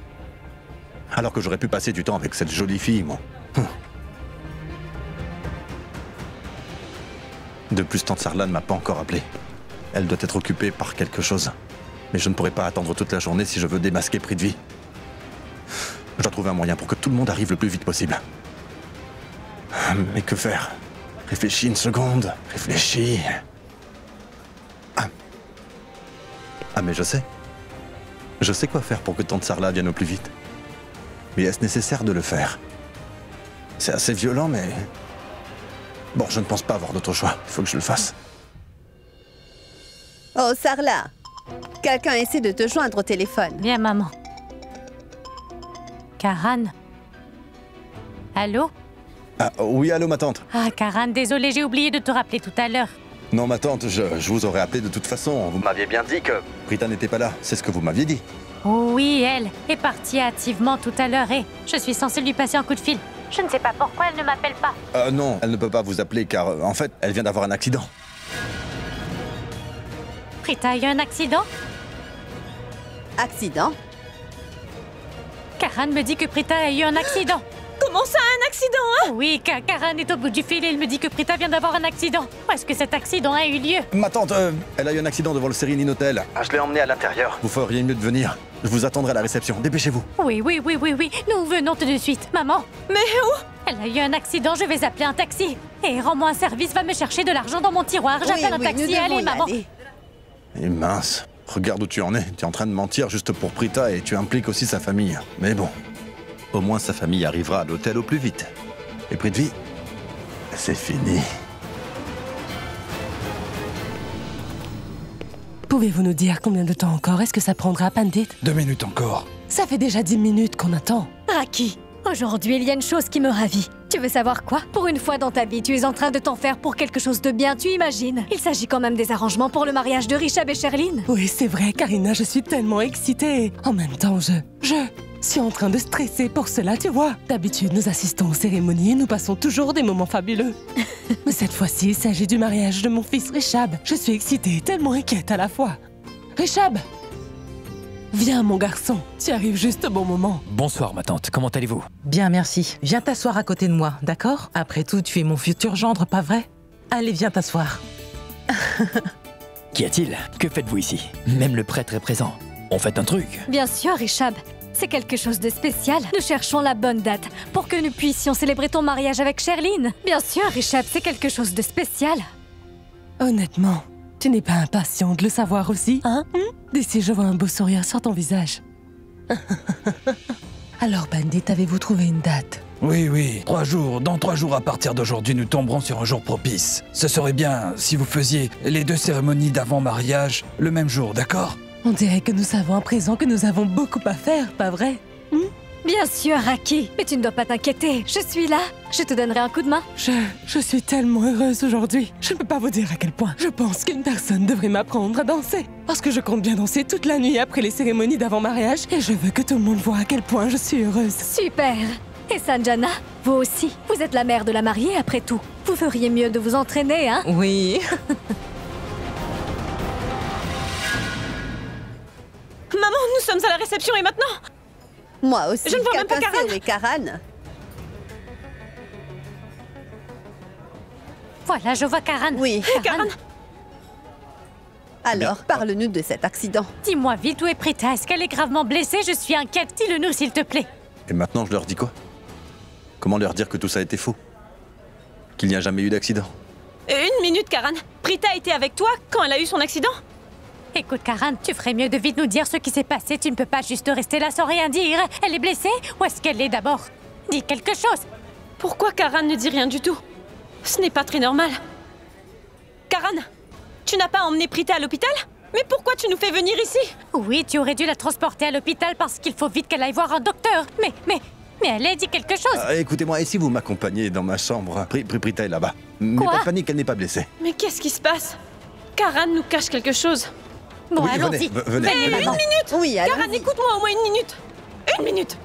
[SPEAKER 3] Alors que j'aurais pu passer du temps avec cette jolie fille, moi. De plus, Tante Sarla ne m'a pas encore appelé. Elle doit être occupée par quelque chose. Mais je ne pourrai pas attendre toute la journée si je veux démasquer Prithvi. Je dois trouver un moyen pour que tout le monde arrive le plus vite possible. Mais que faire? Réfléchis une seconde. Réfléchis. Ah, mais je sais. Je sais quoi faire pour que Tante Sarla vienne au plus vite. Mais est-ce nécessaire de le faire? C'est assez violent, mais... Bon, je ne pense pas avoir d'autre choix. Il faut que je le fasse.
[SPEAKER 6] Oh, Sarla. Quelqu'un essaie de te joindre au téléphone.
[SPEAKER 8] Bien, maman. Karan? Allô?
[SPEAKER 3] Oui, allô, ma tante.
[SPEAKER 8] Karan, désolé, j'ai oublié de te rappeler tout à l'heure.
[SPEAKER 3] Non, ma tante, je vous aurais appelé de toute façon. Vous m'aviez bien dit que Prita n'était pas là. C'est ce que vous m'aviez dit.
[SPEAKER 8] Oui, elle est partie hâtivement tout à l'heure et je suis censée lui passer un coup de fil. Je ne sais pas pourquoi elle ne m'appelle pas.
[SPEAKER 3] Non, elle ne peut pas vous appeler car, en fait, elle vient d'avoir un accident.
[SPEAKER 8] Prita a eu un accident?
[SPEAKER 6] Accident?
[SPEAKER 8] Karan me dit que Prita a eu un accident.
[SPEAKER 7] Comment ça, un accident, hein?
[SPEAKER 8] Oui, Karan est au bout du fil et il me dit que Prita vient d'avoir un accident. Où est-ce que cet accident a eu lieu?
[SPEAKER 3] Ma tante, elle a eu un accident devant le Serene Inn Hotel. Je l'ai emmenée à l'intérieur. Vous feriez mieux de venir. Je vous attendrai à la réception. Dépêchez-vous.
[SPEAKER 8] Oui. Nous venons tout de suite, maman.
[SPEAKER 7] Mais où?
[SPEAKER 8] Elle a eu un accident, je vais appeler un taxi. Et rends-moi un service, va me chercher de l'argent dans mon tiroir. J'appelle un taxi, allez, maman.
[SPEAKER 3] Et mince. Regarde où tu en es. Tu es en train de mentir juste pour Prita et tu impliques aussi sa famille. Mais bon. Au moins sa famille arrivera à l'hôtel au plus vite. Et Prithvi, c'est fini.
[SPEAKER 13] Pouvez-vous nous dire combien de temps encore est-ce que ça prendra, Pandit?
[SPEAKER 10] 2 minutes encore.
[SPEAKER 13] Ça fait déjà 10 minutes qu'on attend.
[SPEAKER 8] Raki, aujourd'hui il y a une chose qui me ravit. Tu veux savoir quoi? Pour une fois dans ta vie, tu es en train de t'en faire pour quelque chose de bien, tu imagines? Il s'agit quand même des arrangements pour le mariage de Rishab et Sherlyn.
[SPEAKER 13] Oui, c'est vrai, Karina, je suis tellement excitée. En même temps, je suis en train de stresser pour cela, tu vois. D'habitude, nous assistons aux cérémonies et nous passons toujours des moments fabuleux. Mais cette fois-ci, il s'agit du mariage de mon fils Rishab. Je suis excitée et tellement inquiète à la fois. Rishab! Viens, mon garçon, tu arrives juste au bon moment.
[SPEAKER 9] Bonsoir, ma tante. Comment allez-vous?
[SPEAKER 13] Bien, merci. Viens t'asseoir à côté de moi, d'accord? Après tout, tu es mon futur gendre, pas vrai? Allez, viens t'asseoir.
[SPEAKER 9] Qu'y a-t-il? Que faites-vous ici? Même le prêtre est présent. On fait un truc.
[SPEAKER 8] Bien sûr, Richab. C'est quelque chose de spécial. Nous cherchons la bonne date pour que nous puissions célébrer ton mariage avec Sherline. Bien sûr, Richab, c'est quelque chose de spécial.
[SPEAKER 13] Honnêtement, tu n'es pas impatient de le savoir aussi, hein? D'ici, je vois un beau sourire sur ton visage. Alors, Bandit, avez-vous trouvé une date?
[SPEAKER 10] Oui, 3 jours. Dans 3 jours à partir d'aujourd'hui, nous tomberons sur un jour propice. Ce serait bien si vous faisiez les 2 cérémonies d'avant-mariage le même jour, d'accord?
[SPEAKER 13] On dirait que nous savons à présent que nous avons beaucoup à faire, pas vrai?
[SPEAKER 8] Bien sûr, Raki. Mais tu ne dois pas t'inquiéter. Je suis là. Je te donnerai un coup de main.
[SPEAKER 13] Je suis tellement heureuse aujourd'hui. Je ne peux pas vous dire à quel point. Je pense qu'une personne devrait m'apprendre à danser. Parce que je compte bien danser toute la nuit après les cérémonies d'avant-mariage. Et je veux que tout le monde voit à quel point je suis heureuse.
[SPEAKER 8] Super. Et Sanjana, vous aussi. Vous êtes la mère de la mariée, après tout. Vous feriez mieux de vous entraîner, hein?
[SPEAKER 13] Oui.
[SPEAKER 7] Maman, nous sommes à la réception et maintenant?
[SPEAKER 6] Moi aussi,
[SPEAKER 7] je ne vois même pas Karan.
[SPEAKER 6] Mais Karan.
[SPEAKER 8] Voilà, je vois Karan.
[SPEAKER 6] Oui,
[SPEAKER 7] Karan.
[SPEAKER 6] Alors, parle-nous de cet accident.
[SPEAKER 8] Dis-moi vite où est Prita. Est-ce qu'elle est gravement blessée? Je suis inquiète. Dis-le-nous, s'il te plaît.
[SPEAKER 3] Et maintenant, je leur dis quoi? Comment leur dire que tout ça a été faux? Qu'il n'y a jamais eu d'accident?
[SPEAKER 7] Une minute, Karan. Prita était avec toi quand elle a eu son accident?
[SPEAKER 8] Écoute, Karan, tu ferais mieux de vite nous dire ce qui s'est passé. Tu ne peux pas juste rester là sans rien dire. Elle est blessée? Où est-ce qu'elle est d'abord? Dis quelque chose.
[SPEAKER 7] Pourquoi Karan ne dit rien du tout? Ce n'est pas très normal. Karan, tu n'as pas emmené Prita à l'hôpital? Mais pourquoi tu nous fais venir ici?
[SPEAKER 8] Oui, tu aurais dû la transporter à l'hôpital parce qu'il faut vite qu'elle aille voir un docteur. Mais elle a dit quelque chose.
[SPEAKER 3] Écoutez-moi, et si vous m'accompagnez dans ma chambre? Prita est là-bas. Mais pas de panique, elle n'est pas blessée.
[SPEAKER 7] Mais qu'est-ce qui se passe? Karan nous cache quelque chose.
[SPEAKER 8] Bon,
[SPEAKER 3] oui,
[SPEAKER 8] allons-y.
[SPEAKER 3] Venez.
[SPEAKER 7] Une minute.
[SPEAKER 6] Oui,
[SPEAKER 7] Karan, écoute-moi au moins une minute. Une minute.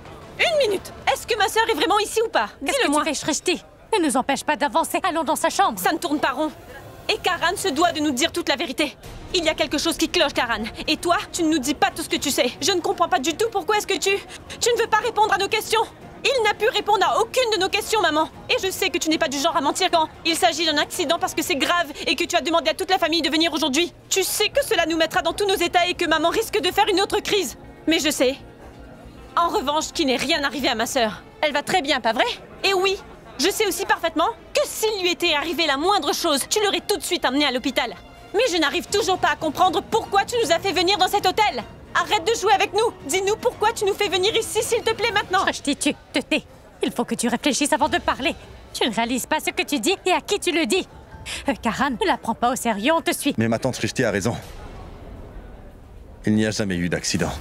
[SPEAKER 7] Est-ce que ma sœur est vraiment ici ou pas?
[SPEAKER 8] Dis-le-moi. Qu'est-ce que tu fais, Shrishti? Ne nous empêche pas d'avancer. Allons dans sa chambre.
[SPEAKER 7] Ça ne tourne pas rond. Et Karan se doit de nous dire toute la vérité. Il y a quelque chose qui cloche, Karan. Et toi, tu ne nous dis pas tout ce que tu sais. Je ne comprends pas du tout pourquoi est-ce que tu ne veux pas répondre à nos questions. Il n'a pu répondre à aucune de nos questions, maman. Et je sais que tu n'es pas du genre à mentir quand il s'agit d'un accident parce que c'est grave et que tu as demandé à toute la famille de venir aujourd'hui. Tu sais que cela nous mettra dans tous nos états et que maman risque de faire une autre crise. Mais je sais, en revanche, qu'il n'est rien arrivé à ma sœur. Elle va très bien, pas vrai? Et oui, je sais aussi parfaitement que s'il lui était arrivé la moindre chose, tu l'aurais tout de suite amenée à l'hôpital. Mais je n'arrive toujours pas à comprendre pourquoi tu nous as fait venir dans cet hôtel. Arrête de jouer avec nous. Dis-nous pourquoi tu nous fais venir ici, s'il te plaît, maintenant.
[SPEAKER 8] Shrishti, tu te tais. Il faut que tu réfléchisses avant de parler. Tu ne réalises pas ce que tu dis et à qui tu le dis. Karan, ne la prends pas au sérieux, on te suit.
[SPEAKER 3] Mais ma tante Shrishti a raison. Il n'y a jamais eu d'accident.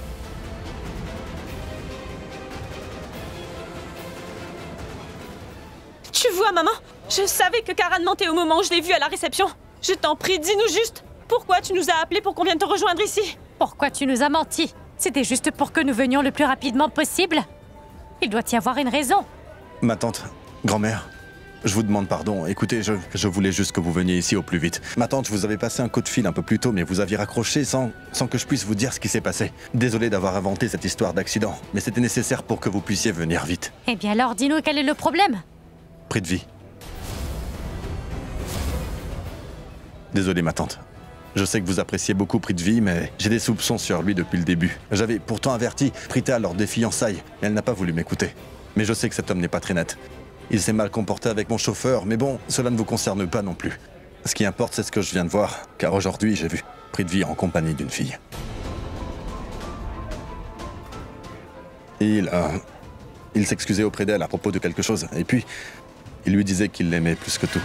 [SPEAKER 7] Tu vois, maman, je savais que Karan mentait au moment où je l'ai vue à la réception. Je t'en prie, dis-nous juste. Pourquoi tu nous as appelés pour qu'on vienne te rejoindre ici?
[SPEAKER 8] Pourquoi tu nous as menti? C'était juste pour que nous venions le plus rapidement possible. Il doit y avoir une raison.
[SPEAKER 3] Ma tante, grand-mère, je vous demande pardon. Écoutez, je voulais juste que vous veniez ici au plus vite. Ma tante, je vous avais passé un coup de fil un peu plus tôt, mais vous aviez raccroché sans que je puisse vous dire ce qui s'est passé. Désolé d'avoir inventé cette histoire d'accident, mais c'était nécessaire pour que vous puissiez venir vite.
[SPEAKER 8] Eh bien alors, dis-nous quel est le problème?
[SPEAKER 3] Prithvi. Désolé, ma tante. Je sais que vous appréciez beaucoup Prithvi, mais j'ai des soupçons sur lui depuis le début. J'avais pourtant averti Prita lors des fiançailles, et elle n'a pas voulu m'écouter. Mais je sais que cet homme n'est pas très net. Il s'est mal comporté avec mon chauffeur, mais bon, cela ne vous concerne pas non plus. Ce qui importe, c'est ce que je viens de voir, car aujourd'hui, j'ai vu Prithvi en compagnie d'une fille. Il s'excusait auprès d'elle à propos de quelque chose, et puis, il lui disait qu'il l'aimait plus que tout.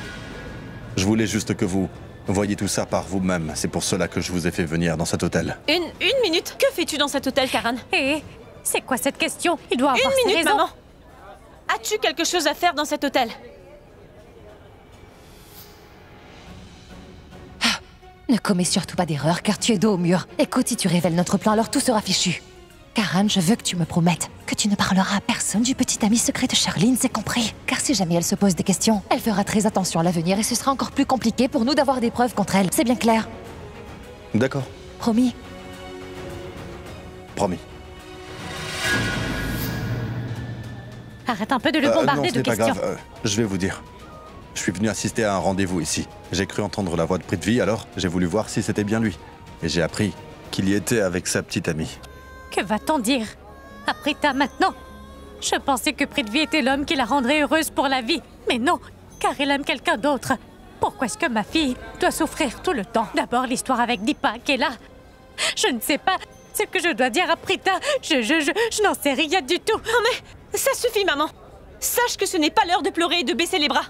[SPEAKER 3] Je voulais juste que vous voyez tout ça par vous-même. C'est pour cela que je vous ai fait venir dans cet hôtel.
[SPEAKER 7] Une minute. Que fais-tu dans cet hôtel, Karan?
[SPEAKER 8] C'est quoi cette question? Il doit avoir
[SPEAKER 7] Une minute,
[SPEAKER 8] ses raisons.
[SPEAKER 7] maman. As-tu quelque chose à faire dans cet hôtel?
[SPEAKER 4] Ne commets surtout pas d'erreur, car tu es dos au mur. Écoute, si tu révèles notre plan, alors tout sera fichu. Karan, je veux que tu me promettes que tu ne parleras à personne du petit ami secret de Sherline, c'est compris? Car si jamais elle se pose des questions, elle fera très attention à l'avenir et ce sera encore plus compliqué pour nous d'avoir des preuves contre elle. C'est bien clair?
[SPEAKER 3] D'accord.
[SPEAKER 4] Promis?
[SPEAKER 3] Promis.
[SPEAKER 8] Arrête un peu de le bombarder
[SPEAKER 3] non, ce
[SPEAKER 8] de
[SPEAKER 3] n'est pas
[SPEAKER 8] questions.
[SPEAKER 3] grave. Je vais vous dire. Je suis venu assister à un rendez-vous ici. J'ai cru entendre la voix de Prithvi, alors j'ai voulu voir si c'était bien lui. Et j'ai appris qu'il y était avec sa petite amie.
[SPEAKER 8] Que va-t-on dire à Prita maintenant? Je pensais que Prithvi était l'homme qui la rendrait heureuse pour la vie. Mais non, car elle aime quelqu'un d'autre. Pourquoi est-ce que ma fille doit souffrir tout le temps? D'abord l'histoire avec Deepak est là. Je ne sais pas ce que je dois dire à Prita. Je n'en sais rien du tout.
[SPEAKER 7] Oh mais ça suffit, maman. Sache que ce n'est pas l'heure de pleurer et de baisser les bras.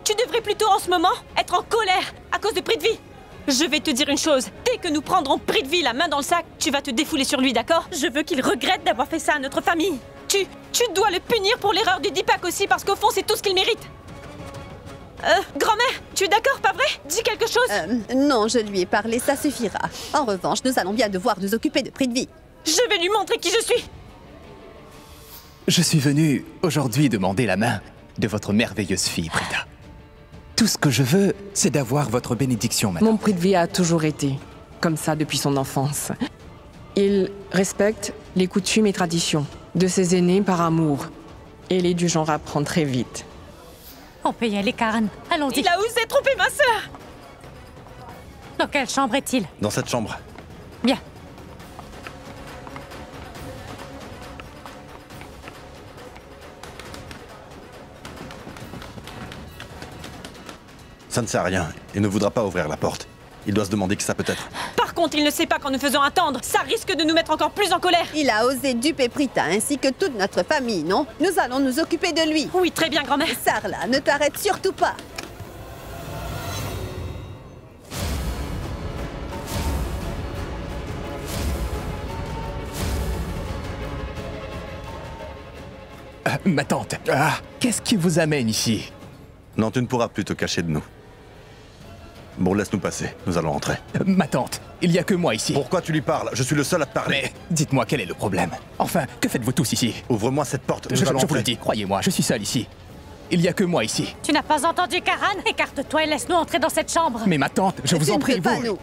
[SPEAKER 7] Tu devrais plutôt en ce moment être en colère à cause de Prithvi. Je vais te dire une chose. Dès que nous prendrons Prithvi la main dans le sac, tu vas te défouler sur lui, d'accord? Je veux qu'il regrette d'avoir fait ça à notre famille. Tu dois le punir pour l'erreur de Deepak aussi, parce qu'au fond, c'est tout ce qu'il mérite. Grand-mère, tu es d'accord, pas vrai? Dis quelque chose.
[SPEAKER 6] Non, je lui ai parlé, ça suffira. En revanche, nous allons bien devoir nous occuper de Prithvi.
[SPEAKER 7] Je vais lui montrer qui je suis.
[SPEAKER 1] Je suis venu aujourd'hui demander la main de votre merveilleuse fille, Prita. Tout ce que je veux, c'est d'avoir votre bénédiction, madame.
[SPEAKER 12] Mon Prithvi a toujours été comme ça depuis son enfance. Il respecte les coutumes et traditions de ses aînés par amour. Et il est du genre à apprendre très vite.
[SPEAKER 8] On peut y aller, Karen. Allons-y.
[SPEAKER 7] Il a osé tromper ma sœur.
[SPEAKER 8] Dans quelle chambre est-il?
[SPEAKER 3] Dans cette chambre.
[SPEAKER 8] Bien.
[SPEAKER 3] Ça ne sert à rien. Il ne voudra pas ouvrir la porte. Il doit se demander qui ça peut être.
[SPEAKER 7] Par contre, il ne sait pas qu'en nous faisant attendre, ça risque de nous mettre encore plus en colère.
[SPEAKER 6] Il a osé duper Prita ainsi que toute notre famille, non? Nous allons nous occuper de lui.
[SPEAKER 7] Oui, très bien, grand-mère.
[SPEAKER 6] Sarla, ne t'arrête surtout pas.
[SPEAKER 1] Ma tante, qu'est-ce qui vous amène ici?
[SPEAKER 3] Non, tu ne pourras plus te cacher de nous. Bon, laisse-nous passer. Nous allons rentrer.
[SPEAKER 1] Ma tante, il n'y a que moi ici.
[SPEAKER 3] Pourquoi tu lui parles? Je suis le seul à te parler.
[SPEAKER 1] Mais dites-moi quel est le problème. Enfin, que faites-vous tous ici?
[SPEAKER 3] Ouvre-moi cette porte.
[SPEAKER 1] Je vous le dis, croyez-moi, je suis seul ici. Il n'y a que moi ici.
[SPEAKER 8] Tu n'as pas entendu, Karan? Écarte-toi et laisse-nous entrer dans cette chambre.
[SPEAKER 1] Mais ma tante, je vous en prie,
[SPEAKER 6] pas nous.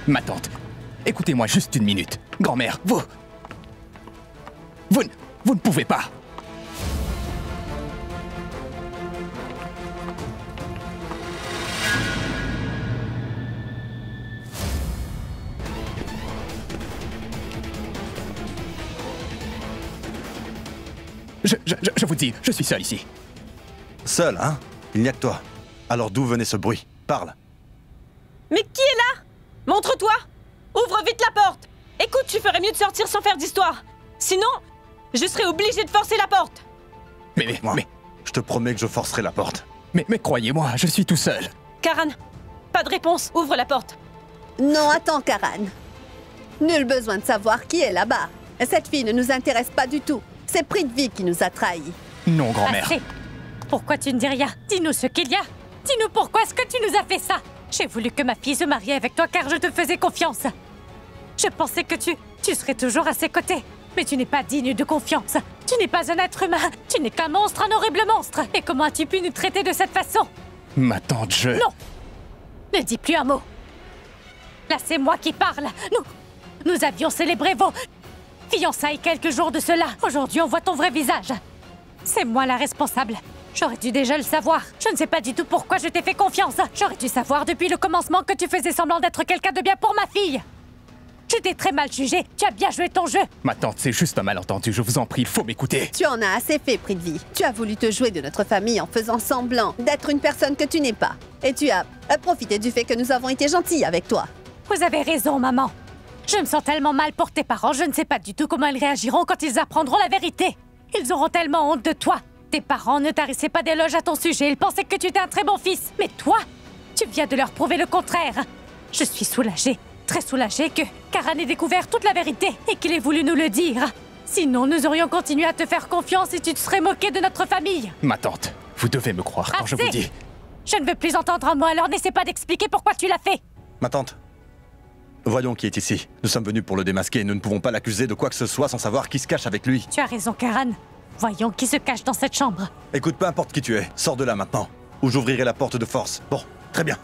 [SPEAKER 1] Ma tante, écoutez-moi juste une minute. Grand-mère, vous ne pouvez pas. Je vous dis, je suis seul ici.
[SPEAKER 3] Seul, hein? Il n'y a que toi. Alors d'où venait ce bruit? Parle.
[SPEAKER 7] Mais qui est là? Montre-toi! Ouvre vite la porte! Écoute, tu ferais mieux de sortir sans faire d'histoire. Sinon, je serai obligée de forcer la porte.
[SPEAKER 1] Mais...
[SPEAKER 3] Je te promets que je forcerai la porte.
[SPEAKER 1] Mais croyez-moi, je suis tout seul.
[SPEAKER 7] Karan, pas de réponse. Ouvre la porte.
[SPEAKER 6] Non, attends, Karan. Nul besoin de savoir qui est là-bas. Cette fille ne nous intéresse pas du tout. C'est Prithvi qui nous a trahis.
[SPEAKER 1] Non, grand-mère.
[SPEAKER 8] Assez. Pourquoi tu ne dis rien? Dis-nous ce qu'il y a. Dis-nous pourquoi est-ce que tu nous as fait ça? J'ai voulu que ma fille se marie avec toi car je te faisais confiance. Je pensais que tu serais toujours à ses côtés. Mais tu n'es pas digne de confiance. Tu n'es pas un être humain. Tu n'es qu'un monstre, un horrible monstre. Et comment as-tu pu nous traiter de cette façon?
[SPEAKER 1] Ma tante,
[SPEAKER 8] Non! Ne dis plus un mot. Là, c'est moi qui parle. Nous avions célébré vos fiançailles quelques jours de cela. Aujourd'hui, on voit ton vrai visage. C'est moi la responsable. J'aurais dû déjà le savoir. Je ne sais pas du tout pourquoi je t'ai fait confiance. J'aurais dû savoir depuis le commencement que tu faisais semblant d'être quelqu'un de bien pour ma fille. Je t'ai très mal jugé. Tu as bien joué ton jeu.
[SPEAKER 1] Ma tante, c'est juste un malentendu. Je vous en prie, il faut m'écouter.
[SPEAKER 6] Tu en as assez fait, Prithvi. Tu as voulu te jouer de notre famille en faisant semblant d'être une personne que tu n'es pas. Et tu as profité du fait que nous avons été gentils avec toi.
[SPEAKER 8] Vous avez raison, maman. Je me sens tellement mal pour tes parents. Je ne sais pas du tout comment ils réagiront quand ils apprendront la vérité. Ils auront tellement honte de toi. Tes parents ne tarissaient pas d'éloges à ton sujet. Ils pensaient que tu étais un très bon fils. Mais toi, tu viens de leur prouver le contraire. Je suis soulagée, très soulagée que Karan ait découvert toute la vérité et qu'il ait voulu nous le dire. Sinon, nous aurions continué à te faire confiance et tu te serais moquée de notre famille.
[SPEAKER 1] Ma tante, vous devez me croire quand je vous dis...
[SPEAKER 8] Je ne veux plus entendre un mot, alors n'essaie pas d'expliquer pourquoi tu l'as fait.
[SPEAKER 3] Ma tante, voyons qui est ici. Nous sommes venus pour le démasquer et nous ne pouvons pas l'accuser de quoi que ce soit sans savoir qui se cache avec lui.
[SPEAKER 8] Tu as raison, Karan. Voyons qui se cache dans cette chambre.
[SPEAKER 3] Écoute, peu importe qui tu es, sors de là maintenant. Ou j'ouvrirai la porte de force. Bon, très bien.